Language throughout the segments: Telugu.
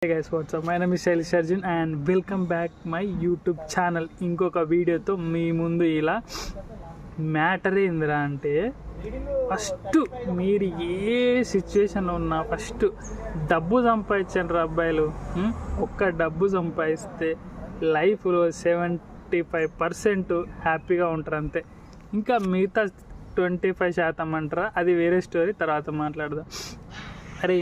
Hey guys, what's up? My name is Shailesh Arjun and welcome back my YouTube channel. ఇంకొక వీడియోతో మీ ముందు ఇలా మ్యాటర్ ఏందిరా అంటే ఫస్ట్ మీరు ఏ సిచ్యువేషన్లో ఉన్నా ఫస్ట్ డబ్బు సంపాదించండి అబ్బాయిలు. ఒక్క డబ్బు సంపాదిస్తే లైఫ్లో 75% హ్యాపీగా ఉంటారు అంతే. ఇంకా మిగతా 25% అంటారా, అది వేరే స్టోరీ, తర్వాత మాట్లాడదాం. అరే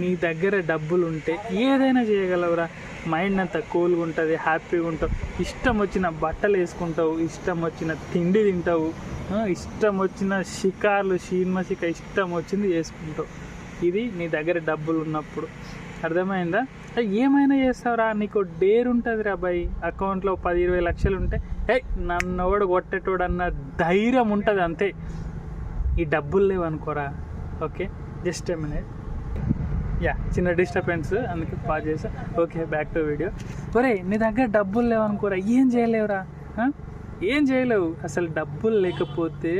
నీ దగ్గర డబ్బులు ఉంటే ఏదైనా చేయగలవురా. మైండ్ అంతా కూల్గా ఉంటుంది, హ్యాపీగా ఉంటావు, ఇష్టం వచ్చిన బట్టలు వేసుకుంటావు, ఇష్టం వచ్చిన తిండి తింటావు, ఇష్టం వచ్చిన షికార్లు షీన్మషిక ఇష్టం వచ్చింది చేసుకుంటావు. ఇది నీ దగ్గర డబ్బులు ఉన్నప్పుడు. అర్థమైందా? ఏమైనా చేస్తావురా, నీకు డేర్ ఉంటుంది రా బాయ్. అకౌంట్లో 10-20 లక్షలు ఉంటే నన్ను ఎవడు కొట్టేటోడు అన్న ధైర్యం ఉంటుంది అంతే. ఈ డబ్బులు లేవనుకోరా. Okay, just a minute. చిన్న డిస్టర్బెన్స్, అందుకే పాజ్ చేసా. Okay, back to video. ఒరే నీ దగ్గర డబ్బులు లేవనుకోరా, ఏం చేయలేవురా, ఏం చేయలేవు. అసలు డబ్బులు లేకపోతే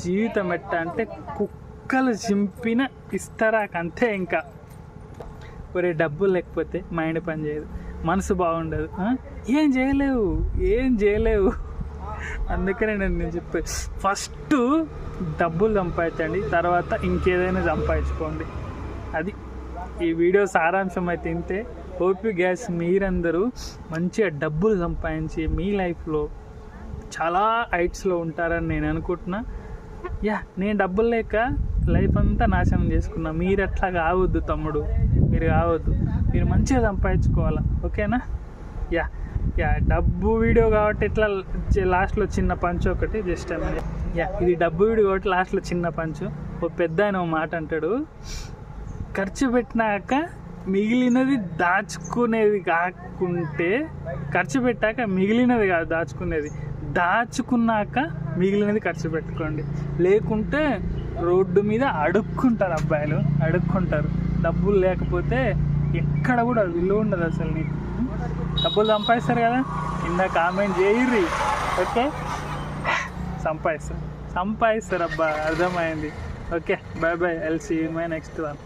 జీవితం ఎట్టా అంటే కుక్కలు చింపిన ఇస్తారాకంతే. ఇంకా ఒరే డబ్బులు లేకపోతే మైండ్ పని చేయదు, మనసు బాగుండదు, ఏం చేయలేవు. అందుకనే నేను చెప్పే ఫస్ట్ డబ్బులు సంపాదించండి, తర్వాత ఇంకేదైనా సంపాదించుకోండి. అది ఈ వీడియో సారాంశం. అయితే ఇంతే. ఓపీ గ్యాస్ మీరందరూ మంచిగా డబ్బులు సంపాదించి మీ లైఫ్లో చాలా హైట్స్లో ఉంటారని నేను అనుకుంటున్నా. నేను డబ్బులు లేక లైఫ్ అంతా నాశనం చేసుకున్నా. మీరు అట్లా కావద్దు తమ్ముడు, మీరు కావద్దు. మీరు మంచిగా సంపాదించుకోవాలా. ఓకేనా? డబ్బు వీడియో కాబట్టి ఇట్లా లాస్ట్లో చిన్న పంచు ఒకటి జస్ట్ ఇది డబ్బు వీడియో కాబట్టి లాస్ట్లో చిన్న పంచు. ఓ పెద్ద ఆయన ఓ మాట అంటాడు, ఖర్చు పెట్టినాక మిగిలినది దాచుకునేది కాకుంటే, ఖర్చు పెట్టాక మిగిలినది కాదు దాచుకునేది, దాచుకున్నాక మిగిలినది ఖర్చు పెట్టుకోండి. లేకుంటే రోడ్డు మీద అడుక్కుంటారు అబ్బాయిలు, అడుక్కుంటారు. డబ్బులు లేకపోతే ఎక్కడ కూడా విలువ ఉండదు అసలు. నీకు డబ్బులు సంపాదిస్తారు కదా, కింద కామెంట్ చేయర్రి. ఓకే, సంపాదిస్తారు అబ్బా, అర్థమైంది. Okay, bye bye. I'll see you in my next one.